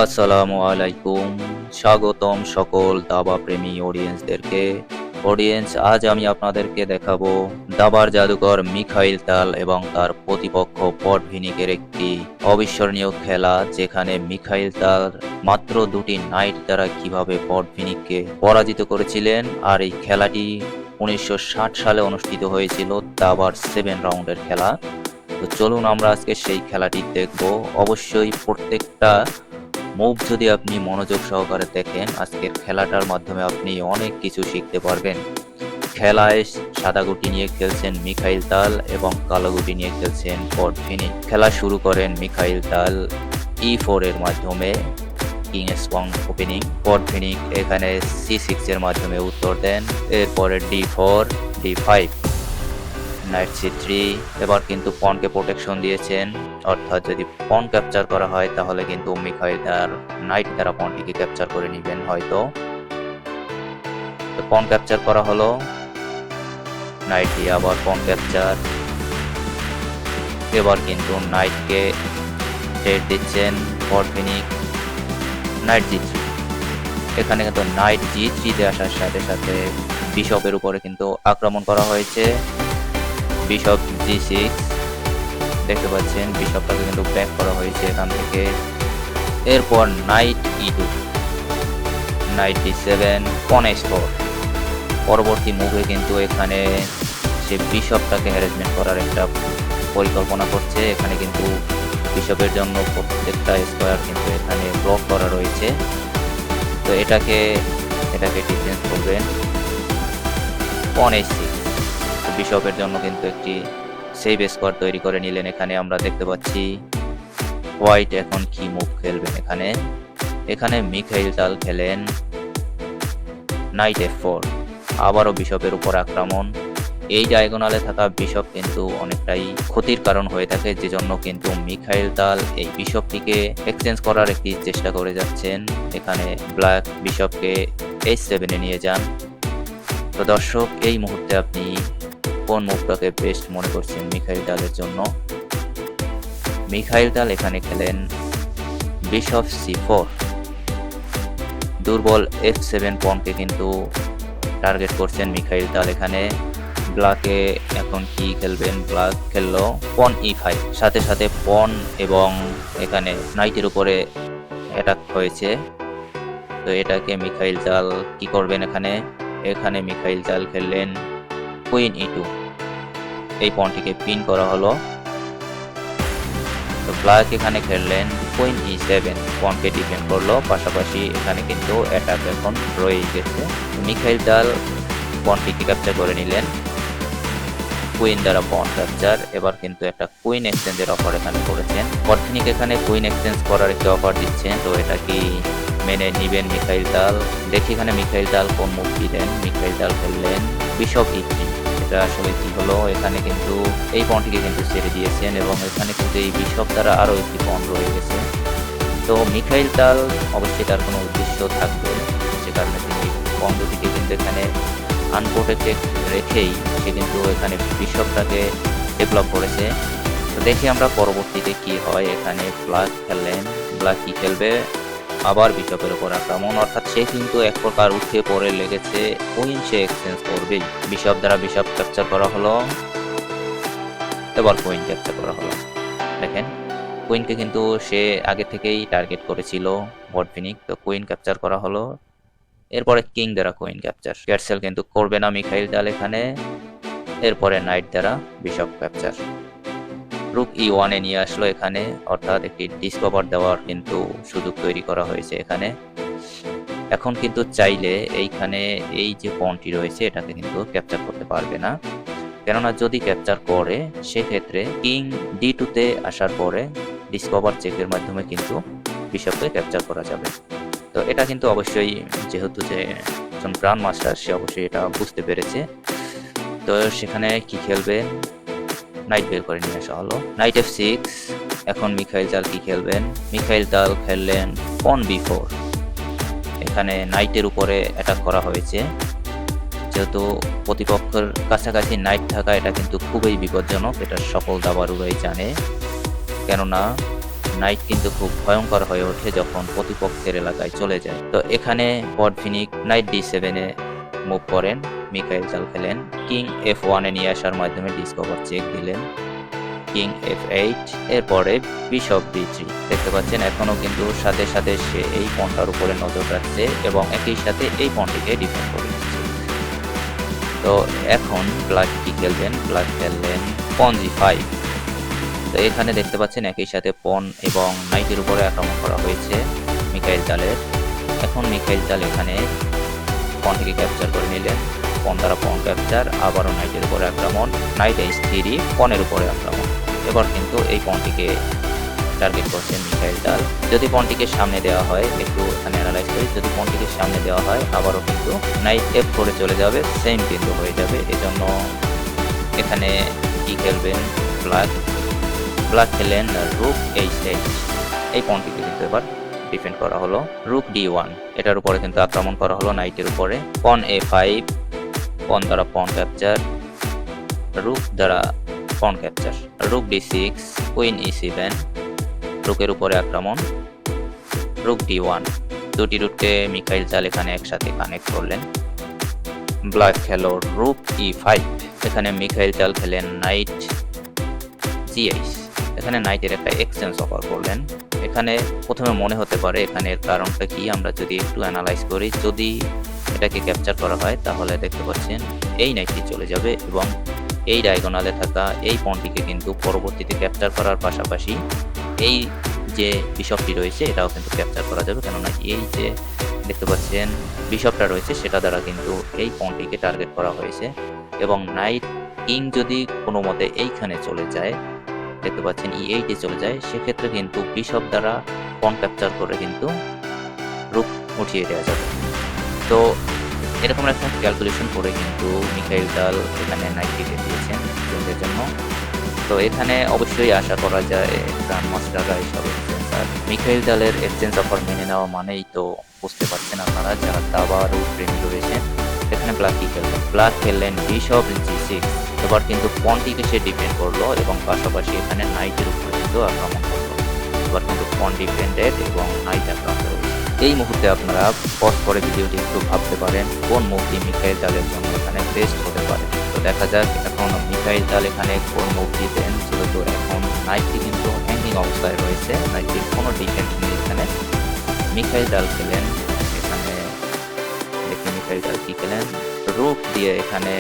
আসসালামু আলাইকুম। স্বাগতম সকল দাবা প্রেমী অডিয়েন্সদেরকে। আজ আমি আপনাদেরকে দেখাবো দাবার জাদুকর মিখাইল তাল এবং তার প্রতিপক্ষ পটভিনিকের একটি অবিস্মরণীয় খেলা, যেখানে মিখাইল তাল মাত্র দুটি নাইট দ্বারা কিভাবে পটভিনিককে পরাজিত করেছিলেন। আর এই খেলাটি 1960 সালে অনুষ্ঠিত হয়েছিল, দাবার 7 রাউন্ডের খেলা। তো চলুন আমরা আজকে সেই খেলাটি দেখব। অবশ্যই প্রত্যেকটা মুভ যদি আপনি মনোযোগ সহকারে দেখেন, আজকের খেলাটার মাধ্যমে আপনি অনেক কিছু শিখতে পারবেন। খেলায় সাদা গুটি নিয়ে খেলছেন মিখাইল তাল এবং কালো গুটি নিয়ে খেলছেন পটভিনিক। খেলা শুরু করেন মিখাইল তাল E4 এর মাধ্যমে, কিং স্পং ওপেনিং। পটভিনিক এখানে C6 এর মাধ্যমে উত্তর দেন। এরপরে D4, D5, নাইট C3। এবার কিন্তু পনকে প্রোটেকশন দিয়েছেন, অর্থাৎ যদি পন ক্যাপচার করা হয় তাহলে কিন্তু মিখাইল তার নাইট দ্বারা পনটিকে ক্যাপচার করে নেবেন হয়তো। তো পন ক্যাপচার করা হলো, নাইট দিয়ে আবার পন ক্যাপচার। এবার কিন্তু নাইটকে ডেট দিচ্ছেন পটভিনিক। নাইট G3, এখানে কিন্তু নাইট G3 তে আসার সাথে সাথে বিশপের উপরে কিন্তু আক্রমণ করা হয়েছে। বিশপ G6, দেখতে পাচ্ছেন বিশপটাকে কিন্তু ব্যাক করা হয়েছে এখান থেকে। এরপর নাইট E2, নাইট D7, পন H4। পরবর্তী মুভে কিন্তু এখানে সে বিশপটাকে হ্যারাসমেন্ট করার একটা পরিকল্পনা করছে। এখানে কিন্তু বিশপের জন্য প্রত্যেকটা স্কোয়ার কিন্তু এখানে ব্লক করা রয়েছে। তো এটাকে ডিফেন্স করবেন। পন H6, বিশপের জন্য কিন্তু একটি সেভ স্কোয়ার তৈরি করে নিলেন। এখানে আমরা দেখতে পাচ্ছি হোয়াইট এখন কি মুভ খেলবেন। এখানে মিখাইল তাল খেলেন নাইট F4, আবারও বিশপের উপর আক্রমণ। এই ডায়াগোনালে থাকা বিশপ কিন্তু অনেকটাই ক্ষতির কারণ হয়ে থাকে, যে জন্য কিন্তু মিখাইল তাল এই বিশপটিকে এক্সচেঞ্জ করার একটি চেষ্টা করে যাচ্ছেন। এখানে ব্ল্যাক বিশপকে H7 এ নিয়ে যান। তো দর্শক, এই মুহূর্তে আপনি কোন মুভটাকে বেস্ট মনে করছেন মিখাইল তালের জন্য? মিখাইল তাল এখানে খেলেন বিশপ C4, দুর্বল F7 পনকে কিন্তু টার্গেট করছেন মিখাইল তাল। এখানে ব্ল্যাকে এখন কি খেলবেন? ব্ল্যাক খেললো পন E5, সাথে সাথে পন এবং এখানে নাইটের উপরে অ্যাটাক হয়েছে। তো এটাকে মিখাইল তাল কি করবেন? এখানে মিখাইল তাল খেললেন কুইন E2, এই পনটিকে পিন করা হলো। তো ব্ল্যাক এখানে খেললেন কুইন E7, পনকে ডিফেন্ড করলো। পাশাপাশি এখানে কিন্তু অ্যাটাক এখন রয়েই গেছে। মিখাইল তাল পনটিকে ক্যাপচার করে নিলেন, কুইন দ্বারা পন ক্যাপচার। এবার কিন্তু একটা কুইন এক্সচেঞ্জের অফার এখানে করেছেন। পটভিনিক এখানে কুইন এক্সচেঞ্জ করার একটি অফার দিচ্ছেন। তো এটা কি মেনে নিবেন মিখাইল তাল? দেখি এখানে মিখাইল তাল কোন মুভ দিলেন। Mikhail Tal খেললেন bishop E3। এটা আসলে কি হলো? এখানে কিন্তু এই পনটিকে কিন্তু ছেড়ে দিয়েছেন এবং এখানে কিন্তু এই বিশপ দ্বারা আরো একটি পন রয়ে গেছে। তো মিখাইল তাল অবশ্যই তার কোনো উদ্দেশ্য থাকবে, যে কারণে তিনি পন দুটিকে কিন্তু এখানে আনপ্রোটেক্টেড রেখেই সে কিন্তু এখানে বিশপটাকে ডেভেলপ করেছে। তো দেখি আমরা পরবর্তীতে কি হয়। এখানে ব্ল্যাক খেললেন, ব্ল্যাক কি খেলবে? আবার বিশপের উপর আক্রমণ, অর্থাৎ সে কিন্তু এক প্রকার উঠে পড়ে লেগেছে। কুইন সে এক্সচেঞ্জ করবেই। বিশপ দ্বারা বিশপ ক্যাপচার করা হলো, এবার কুইন ক্যাপচার করা হলো। দেখেন কুইনকে কিন্তু সে আগে থেকেই টার্গেট করেছিল পটভিনিক। তো কুইন ক্যাপচার করা হলো। এরপরে কিং দ্বারা কুইন ক্যাপচার, ক্যাটসেল কিন্তু করবে না মিখাইল তাল এখানে। এরপরে নাইট দ্বারা বিশপ ক্যাপচার, রুক E1 এ নিয়ে আসলো এখানে, অর্থাৎ একটি ডিসকভার দেওয়ার কিন্তু সুযোগ তৈরি করা হয়েছে এখানে। এখন কিন্তু চাইলে এইখানে এই যে পনটি রয়েছে এটাকে কিন্তু ক্যাপচার করতে পারবে না, কেননা যদি ক্যাপচার করে সেক্ষেত্রে কিং D2 তে আসার পরে ডিসকভার চেকের মাধ্যমে কিন্তু বিশপকে ক্যাপচার করা যাবে। তো এটা কিন্তু অবশ্যই, যেহেতু যে একজন গ্র্যান্ড মাস্টার, সে অবশ্যই এটা বুঝতে পেরেছে। তো সেখানে কি খেলবে? নাইট বের করে নিয়ে আসা হলো, নাইট F6। এখন মিখাইল তাল কি খেলবেন? মিখাইল তাল খেললেন পন B4। এখানে নাইটের উপরে অ্যাটাক করা হয়েছে, যেহেতু প্রতিপক্ষের কাছাকাছি নাইট থাকা এটা কিন্তু খুবই বিপজ্জনক, এটা সকল দাবাড়ুরাই জানে। কেননা নাইট কিন্তু খুব ভয়ঙ্কর হয়ে ওঠে যখন প্রতিপক্ষের এলাকায় চলে যায়। তো এখানে পড ফিনিক নাইট D7 এ মুভ করেন, মিকাইল জাল খেলেন, কিং F1 এ নিয়ে আসার মাধ্যমে ডিসকভার চেক দিলেন, কিং F8, এরপরে বিশপ D3। দেখতে পাচ্ছেন এখনো কিন্তু সাথে সাথে সে এই পণটার উপরে নজর রাখছে এবং একই সাথে এই পণটিকে ডিফেন্ড করে দিচ্ছে। তো এখন ব্ল্যাক কি খেলবেন, ব্ল্যাক খেললেন পণ G5। তো এখানে দেখতে পাচ্ছেন একই সাথে পণ এবং নাইটের উপরে আক্রমণ করা হয়েছে মিকাইল জালের। এখন মিকাইল জাল এখানে পণটিকে ক্যাপচার করে নিলেন, পণ দ্বারা পণ ক্যাপচার, আবারও নাইটের উপরে আক্রমণ, নাইট H3, পণের উপরে আক্রমণ। এবার কিন্তু এই পণটিকে টার্গেট করছেন মিকাইল জাল। যদি পণটিকে সামনে দেওয়া হয়, একটু এখানে অ্যানালাইজ করি, যদি পণটিকে সামনে দেওয়া হয় আবারও কিন্তু নাইট F4 চলে যাবে, সেম কিন্তু হয়ে যাবে। এজন্য এখানে কি খেলবেন ব্ল্যাক, ব্ল্যাক খেলেন রুক H8। এই পণটিকে কিন্তু এবার ডিফেন্ড করা হলো, রুক D1, এটার উপরে কিন্তু আক্রমণ করা হলো নাইটের উপরে, পণ A5, পণ দ্বারা পণ ক্যাপচার, রুক দ্বারা পণ ক্যাপচার, রুক D6, কুইন E7, রুকের উপরে আক্রমণ, রুক D1। দুটি রুটকে মিকাইল জাল এখানে একসাথে কানেক্ট করলেন। ব্ল্যাক খেলো রুক E5, এখানে মিকাইল জাল খেলেন নাইট G8। এখানে নাইটের একটা এক্সচেঞ্জ অফার করলেন। এখানে প্রথমে মনে হতে পারে এখানের কারণটা কি, আমরা যদি একটু অ্যানালাইজ করি, যদি এটাকে ক্যাপচার করা হয় তাহলে দেখতে পাচ্ছেন এই নাইটটি চলে যাবে এবং এই ডায়াগোনালে থাকা এই পণটিকে কিন্তু পরবর্তীতে ক্যাপচার করার পাশাপাশি এই যে বিশপটি রয়েছে এটাও কিন্তু ক্যাপচার করা যাবে, কেননা এই যে দেখতে পাচ্ছেন বিশপটা রয়েছে সেটা দ্বারা কিন্তু এই পণটিকে টার্গেট করা হয়েছে। এবং নাইট কিং যদি কোনো মতে এইখানে চলে যায়, দেখতে পাচ্ছেন E8 এ চলে যায়, সেক্ষেত্রে কিন্তু বিশপ দ্বারা পণ ক্যাপচার করে কিন্তু রুক উঠিয়ে দেওয়া যাবে। তো এরকম একটা ক্যালকুলেশন করে কিন্তু মিকাইল জাল এখানে নাইটটিকে দিয়েছেন এর জন্য। তো এখানে অবশ্যই আশা করা যায় গ্র্যান্ড মাস্টাররা এইসব এক্সচেঞ্জ, আর মিকাইল জালের এক্সচেঞ্জ অফার মেনে নেওয়া মানেই তো বুঝতে পারছেন আপনারা যারা দাবারও প্রেমী রয়েছেন। এখানে ব্ল্যাক কি খেলবেন, ব্ল্যাক খেললেন বিশপ G6। এবার কিন্তু পণটিকে সে ডিফেন্ড করলো এবং পাশাপাশি এখানে নাইটের উপরে কিন্তু আক্রমণ করলো। এবার কিন্তু পণ ডিফেন্ডেড এবং নাইট আক্রমণ রয়েছে। এই মুহূর্তে আপনারা পজ করে ভিডিওটি একটু ভাবতে পারেন কোন মুভটি মিকাইল জালের জন্য এখানে বেস্ট হতে পারে। তো দেখা যাক এখন মিকাইল জাল এখানে কোন মুভ দিবেন, যেহেতু এখন নাইটটি কিন্তু হ্যাঙ্গিং অবস্থায় রয়েছে, নাইটটির কোনো ডিফেন্স নেই। এখানে মিকাইল জাল খেলেন, এখানে দেখি মিকাইল জাল কি খেলেন, রুক দিয়ে এখানে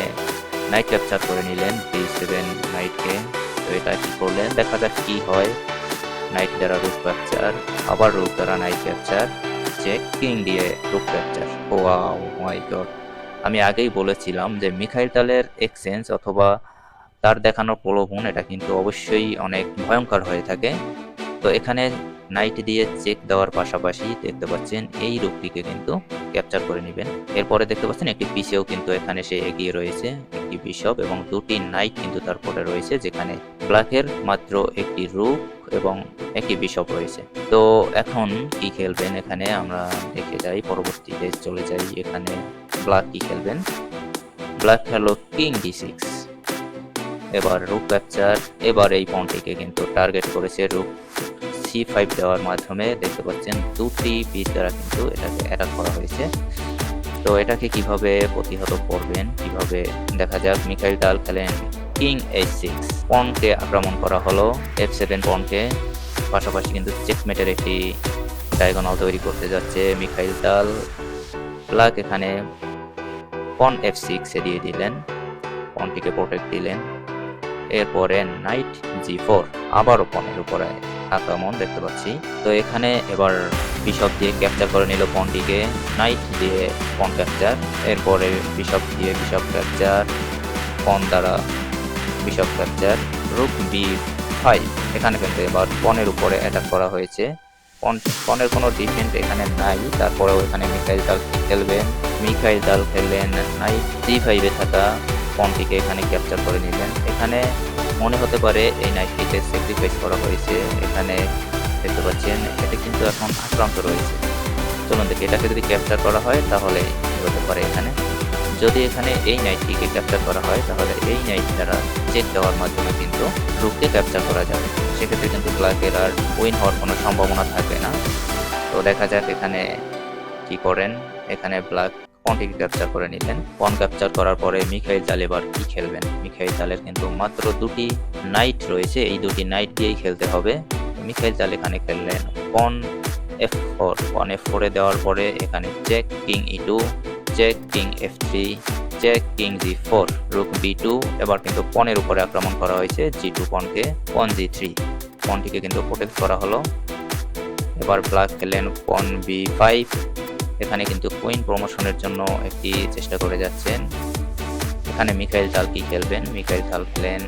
নাইট ক্যাপচার করে নিলেন D7 নাইটকে। তো এটা কি করলেন, দেখা যাক কি হয়। নাইট দ্বারা রুক ক্যাপচার, আবার রুক দ্বারা নাইট ক্যাপচার, চেক, কিং দিয়ে রুক ক্যাপচার। ওয়াও মাই গড, আমি আগেই বলেছিলাম যে মিকাইল জালের এক্সচেঞ্জ অথবা তার দেখানো প্রলোভন এটা কিন্তু অবশ্যই অনেক ভয়ঙ্কর হয়ে থাকে। তো এখানে নাইট দিয়ে চেক দেওয়ার পাশাপাশি দেখতে পাচ্ছেন এই রুকটিকে কিন্তু ক্যাপচার করে নেবেন। এরপরে দেখতে পাচ্ছেন একটি পিসেও কিন্তু এখানে সে এগিয়ে রয়েছে, একটি বিশপ এবং দুটি নাইট কিন্তু তারপরে রয়েছে, যেখানে ব্ল্যাকের মাত্র একটি রুক এবং একটি বিশপ রয়েছে। তো এখন কি খেলবেন এখানে আমরা দেখে যাই, পরবর্তীতে চলে যাই। এখানে ব্ল্যাক কি খেলবেন, ব্ল্যাক খেলো কিং D6, এবার রুক ক্যাপচার। এবার এই পণটিকে কিন্তু টার্গেট করেছে রুক C5 দেওয়ার মাধ্যমে। দেখতে পাচ্ছেন দুটি পিস দ্বারা কিন্তু এটাকে অ্যাটাক করা হয়েছে। তো এটাকে কিভাবে প্রতিহত করবেন, কিভাবে দেখা যাক। মিকাইল জাল খেলেন কিং H6, পণকে আক্রমণ করা হলো, F7 পণকে, পাশাপাশি কিন্তু চেকমেটের একটি ডায়াগোনাল তৈরি করতে যাচ্ছে মিকাইল জাল। ব্ল্যাক এখানে পণ F6 এ দিয়ে দিলেন, পণটিকে প্রোটেক্ট দিলেন। এরপরে নাইট G4, আবারও পণের উপরে আক্রমণ দেখতে পাচ্ছি। তো এখানে এবার বিশপ দিয়ে ক্যাপচার করে নিল পণটিকে, নাইট দিয়ে পণ ক্যাপচার, এরপরে বিশপ দিয়ে বিশপ ক্যাপচার, পণ দ্বারা বিশপ ক্যাপচার, রুক B5। এখানে কিন্তু এবার পণের উপরে অ্যাটাক করা হয়েছে, পণের কোনো ডিফেন্স এখানে নাই। তারপরেও এখানে মিকাইল জাল খেলবেন, মিকাইল জাল খেললেন নাইট G5 এ থাকা পণটিকে এখানে ক্যাপচার করে নিলেন। এখানে মনে হতে পারে এই নাইটটিকে স্যাক্রিফাইস করা হয়েছে। এখানে দেখতে পাচ্ছেন এটা কিন্তু এখন আক্রান্ত রয়েছে। চলুন দেখি এটাকে যদি ক্যাপচার করা হয় তাহলে হতে পারে এখানে যদি এখানে এই নাইটটিকে ক্যাপচার করা হয় তাহলে এই নাইট দ্বারা চেক দেওয়ার মাধ্যমে কিন্তু রুককে ক্যাপচার করা যাবে। সেক্ষেত্রে কিন্তু ব্ল্যাকের আর উইন হওয়ার কোনো সম্ভাবনা থাকবে না। তো দেখা যাক এখানে কি করেন। এখানে ব্ল্যাক পনটিকে ক্যাপচার করে নিলেন। পন ক্যাপচার করার পরে মিখাইল জাল এবার কি খেলবেন। মিখাইল জালের কিন্তু মাত্র দুটি নাইট রয়েছে, এই দুটি নাইট দিয়েই খেলতে হবে। মিখাইল জাল এখানে খেললেন পন f4, পন f4 এ দেওয়ার পরে এখানে check king e2, check king f3, check king g4, rook b2। এবার কিন্তু পনের উপরে আক্রমণ করা হয়েছে g2 পনকে, পন g3, পনটিকে কিন্তু প্রোটেক্ট করা হলো। এবার ব্ল্যাক খেললেন পন b5, এখানে কিন্তু কুইন প্রমোশনের জন্য একটি চেষ্টা করে যাচ্ছেন। এখানে মিখাইল জাল কি খেলবেন। মিখাইল জাল খেলেন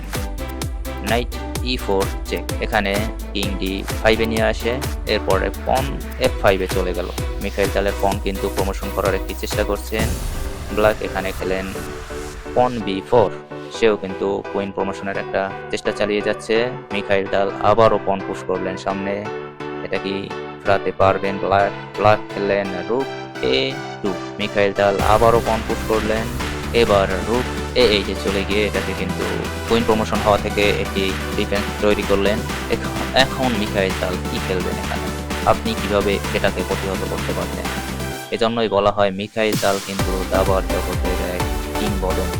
নাইট e4 চেক, এখানে কিং d5 এ নিয়ে আসে, এরপরে পন f5 এ চলে গেল। মিখাইল জালের পন কিন্তু প্রমোশন করার একটি চেষ্টা করছেন। ব্ল্যাক এখানে খেলেন পন b4, সেও কিন্তু কুইন প্রমোশনের একটা চেষ্টা চালিয়ে যাচ্ছে। মিখাইল জাল আবারও পন পুশ করলেন সামনে, এটা কি ফেরাতে পারবেন ব্ল্যাক। ব্ল্যাক খেললেন রুক a2, মিখাইল জাল আবারও পন পুশ করলেন। এবার রুক a8 এ চলে গিয়ে এটাকে কিন্তু কুইন প্রমোশন হওয়া থেকে একটি ডিফেন্স তৈরি করলেন। এখন মিখাইল জাল কি খেলবেন এখানে, আপনি কিভাবে এটাকে প্রতিহত করতে পারবেন। এজন্যই বলা হয় মিখাইল জাল কিন্তু দাবার জগতের এক কিংবদন্তি।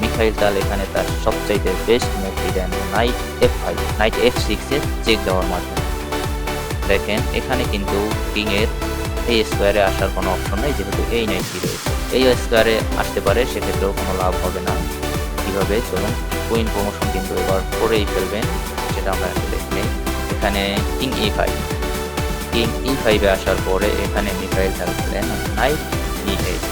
মিখাইল জাল এখানে তার সবচাইতে বেস্ট মুভটি দেন নাইট f5, নাইট f6 এ চেক দেওয়ার মাধ্যমে। দেখেন এখানে কিন্তু কিং এর এই স্কোয়ারে আসার কোনো অপশন নেই, যেহেতু এই নাইটটি রয়েছে। এই স্কোয়ারে আসতে পারে, সেক্ষেত্রেও কোনো লাভ হবে না। কিভাবে, চলুন কুইন প্রমোশন কিন্তু এবার করেই ফেলবেন, সেটা আমরা একটু দেখে নিই। এখানে কিং e5, কিং e5 এ আসার পরে এখানে মিখাইল জাল খেলেন নাইট e8।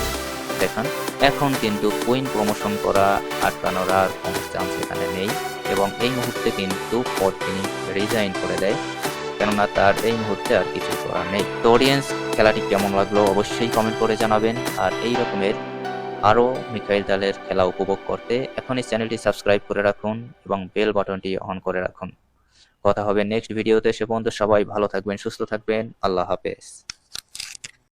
দেখুন এখন কিন্তু কুইন প্রমোশন করা আটকানোর আর কোনো চান্স এখানে নেই, এবং এই মুহূর্তে কিন্তু পট তিনি রিজাইন করে দেয়, কেননা তার এই মুহূর্তে আর কিছু করার নেই। তো অডিয়েন্স, খেলাটি কেমন লাগলো অবশ্যই কমেন্ট করে জানাবেন। আর এই রকমের আরও মিখাইল জালের খেলা উপভোগ করতে এখনই চ্যানেলটি সাবস্ক্রাইব করে রাখুন এবং বেল বাটনটি অন করে রাখুন। কথা হবে নেক্সট ভিডিওতে। সে পর্যন্ত সবাই ভালো থাকবেন, সুস্থ থাকবেন। আল্লাহ হাফেজ।